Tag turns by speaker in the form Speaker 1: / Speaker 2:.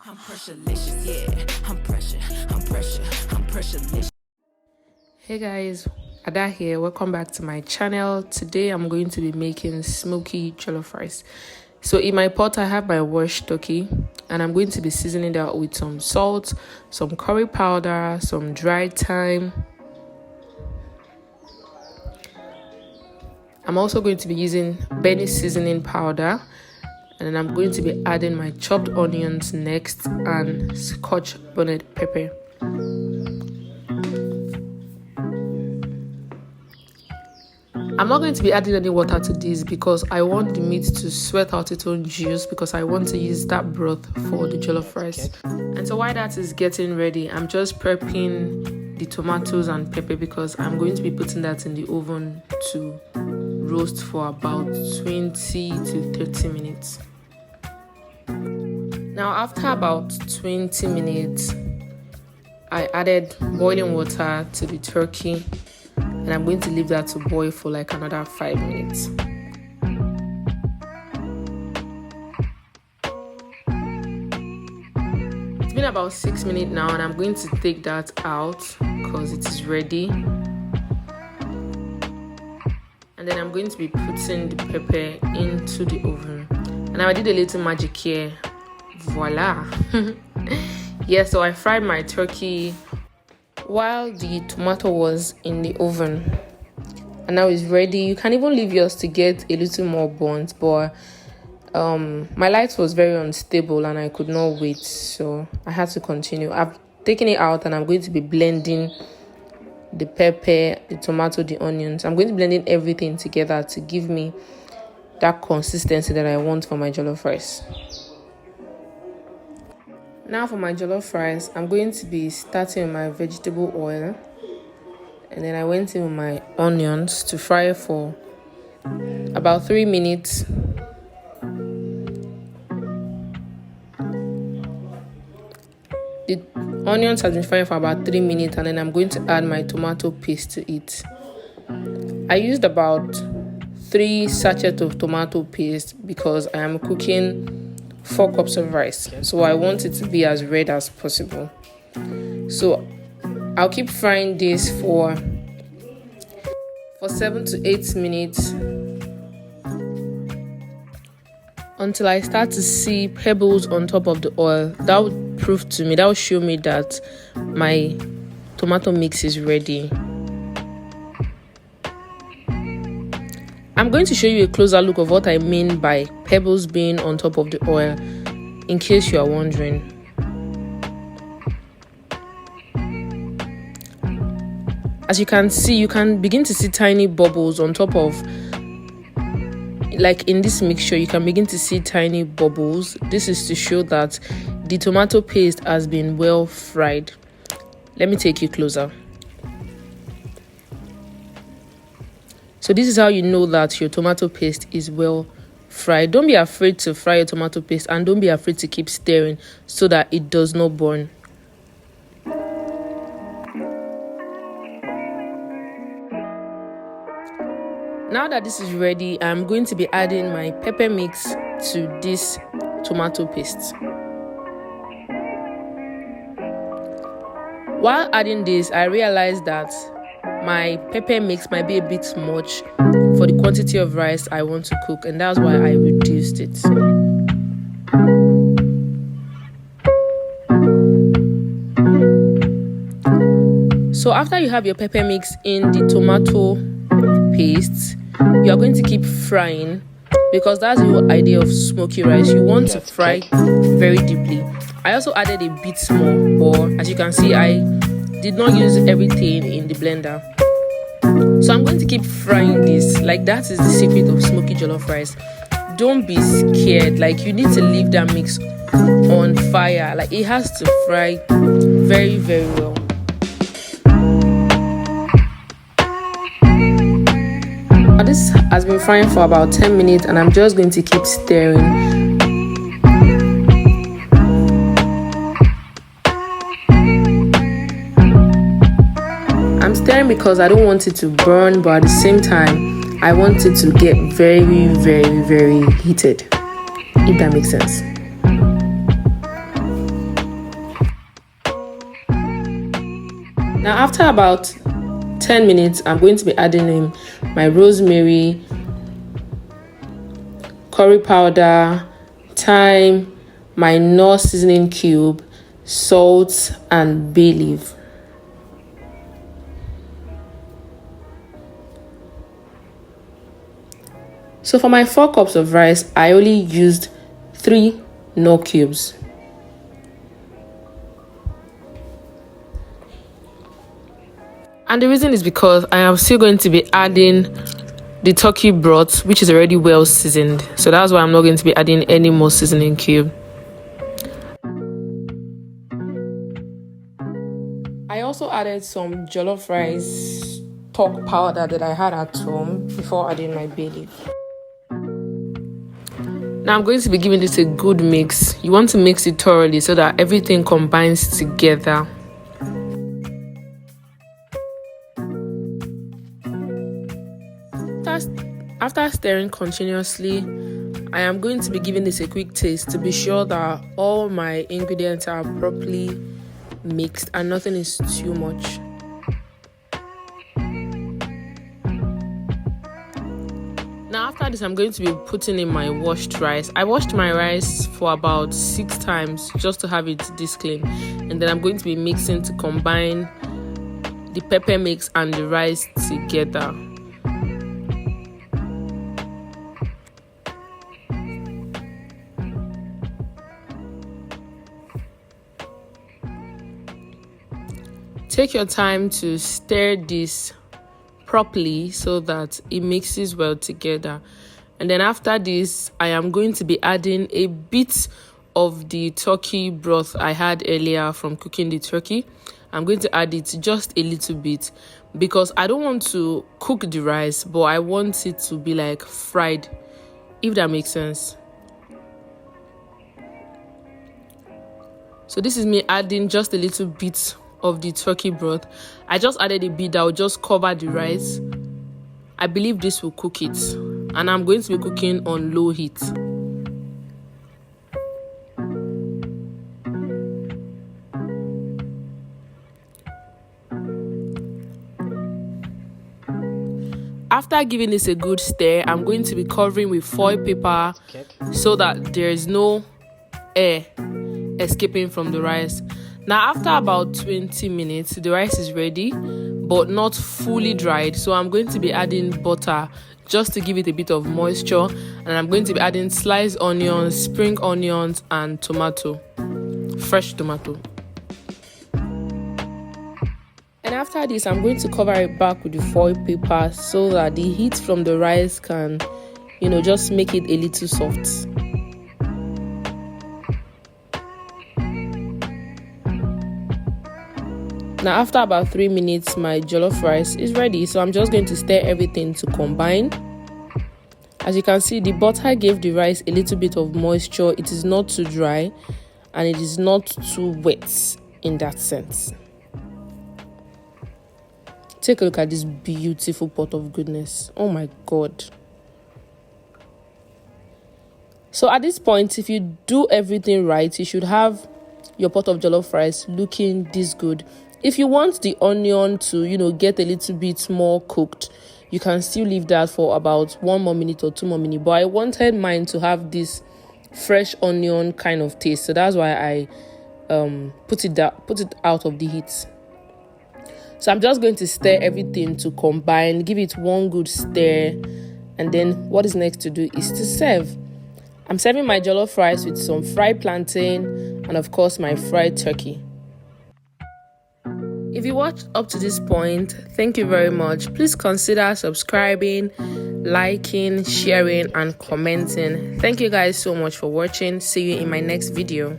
Speaker 1: I'm pressurelicious, yeah. I'm pressurelicious.
Speaker 2: Hey guys, Ada here. Welcome back to my channel. Today I'm going to be making smoky jollof rice. So in my pot I have my washed turkey and I'm going to be seasoning that with some salt, some curry powder, some dried thyme. I'm also going to be using Benny seasoning powder, and then I'm going to be adding my chopped onions next and scotch bonnet pepper. I'm not going to be adding any water to this because I want the meat to sweat out its own juice, because I want to use that broth for the jollof rice. And so while that is getting ready, I'm just prepping the tomatoes and pepper because I'm going to be putting that in the oven to roast for about 20 to 30 minutes. Now after about 20 minutes, I added boiling water to the turkey and I'm going to leave that to boil for like another 5 minutes. It's been about 6 minutes now and I'm going to take that out because it is ready. And then I'm going to be putting the pepper into the oven. And I did a little magic here. Voila. Yeah, so I fried my turkey while the tomato was in the oven, and now it's ready. You can even leave yours to get a little more burnt, but my light was very unstable and I could not wait, so I had to continue. I've taken it out and I'm going to be blending the pepper, the tomato, the onions. I'm going to be blending everything together to give me that consistency that I want for my jollof rice. Now for my jollof rice, I'm going to be starting with my vegetable oil, and then I went in with my onions to fry for about 3 minutes. The onions have been frying for about 3 minutes, and then I'm going to add my tomato paste to it. I used about 3 sachets of tomato paste because I am cooking 4 cups of rice, so I want it to be as red as possible. So I'll keep frying this for 7 to 8 minutes until I start to see pebbles on top of the oil. That will show me that my tomato mix is ready. I'm going to show you a closer look of what I mean by pebbles being on top of the oil, in case you are wondering. As you can see, you can begin to see tiny bubbles on top of, like in this mixture, you can begin to see tiny bubbles. This is to show that the tomato paste has been well fried. Let me take you closer. So this is how you know that your tomato paste is well fried. Don't be afraid to fry your tomato paste, and don't be afraid to keep stirring so that it does not burn. Now that this is ready, I'm going to be adding my pepper mix to this tomato paste. While adding this, I realized that my pepper mix might be a bit much for the quantity of rice I want to cook, and that's why I reduced it. So after you have your pepper mix in the tomato paste, you are going to keep frying, because that's the whole idea of smoky rice. You want to fry very deeply. I also added a bit more, but as you can see, I did not use everything in the blender. So I'm going to keep frying this. Like, that is the secret of smoky jollof rice. Don't be scared. Like, you need to leave that mix on fire. Like, it has to fry very, very well. Now, this has been frying for about 10 minutes and I'm just going to keep stirring. I'm stirring because I don't want it to burn, but at the same time I want it to get very, very, very heated, if that makes sense. Now after about 10 minutes, I'm going to be adding in my rosemary, curry powder, thyme, my knorr seasoning cube, salt, and bay leaf. So for my 4 cups of rice, I only used 3 knorr cubes. And the reason is because I am still going to be adding the turkey broth, which is already well seasoned. So that's why I'm not going to be adding any more seasoning cube. I also added some jollof rice stock powder that I had at home before adding my bay leaf. Now I'm going to be giving this a good mix. You want to mix it thoroughly so that everything combines together. After stirring continuously, I am going to be giving this a quick taste to be sure that all my ingredients are properly mixed and nothing is too much. Now after this, I'm going to be putting in my washed rice. I washed my rice for about 6 times just to have it this clean, and then I'm going to be mixing to combine the pepper mix and the rice together. Take your time to stir this properly so that it mixes well together. And then after this, I am going to be adding a bit of the turkey broth I had earlier from cooking the turkey. I'm going to add it just a little bit because I don't want to cook the rice, but I want it to be like fried, if that makes sense. So this is me adding just a little bit of the turkey broth. I just added a bit that will just cover the rice. I believe this will cook it, and I'm going to be cooking on low heat. After giving this a good stir, I'm going to be covering with foil paper so that there is no air escaping from the rice. Now after about 20 minutes, the rice is ready but not fully dried, so I'm going to be adding butter just to give it a bit of moisture, and I'm going to be adding sliced onions, spring onions, and tomato, fresh tomato. And after this, I'm going to cover it back with the foil paper so that the heat from the rice can, just make it a little soft. Now after about 3 minutes, my jollof rice is ready, so I'm just going to stir everything to combine. As you can see, the butter gave the rice a little bit of moisture. It is not too dry and it is not too wet in that sense. Take a look at this beautiful pot of goodness. Oh my god. So at this point, if you do everything right, you should have your pot of jollof rice looking this good. If you want the onion to, get a little bit more cooked, you can still leave that for about 1 more minute or 2 more minutes. But I wanted mine to have this fresh onion kind of taste, so that's why I put it out of the heat. So I'm just going to stir everything to combine, give it one good stir, and then what is next to do is to serve. I'm serving my jollof rice with some fried plantain and of course my fried turkey. If you watched up to this point, thank you very much. Please consider subscribing, liking, sharing, and commenting. Thank you guys so much for watching. See you in my next video.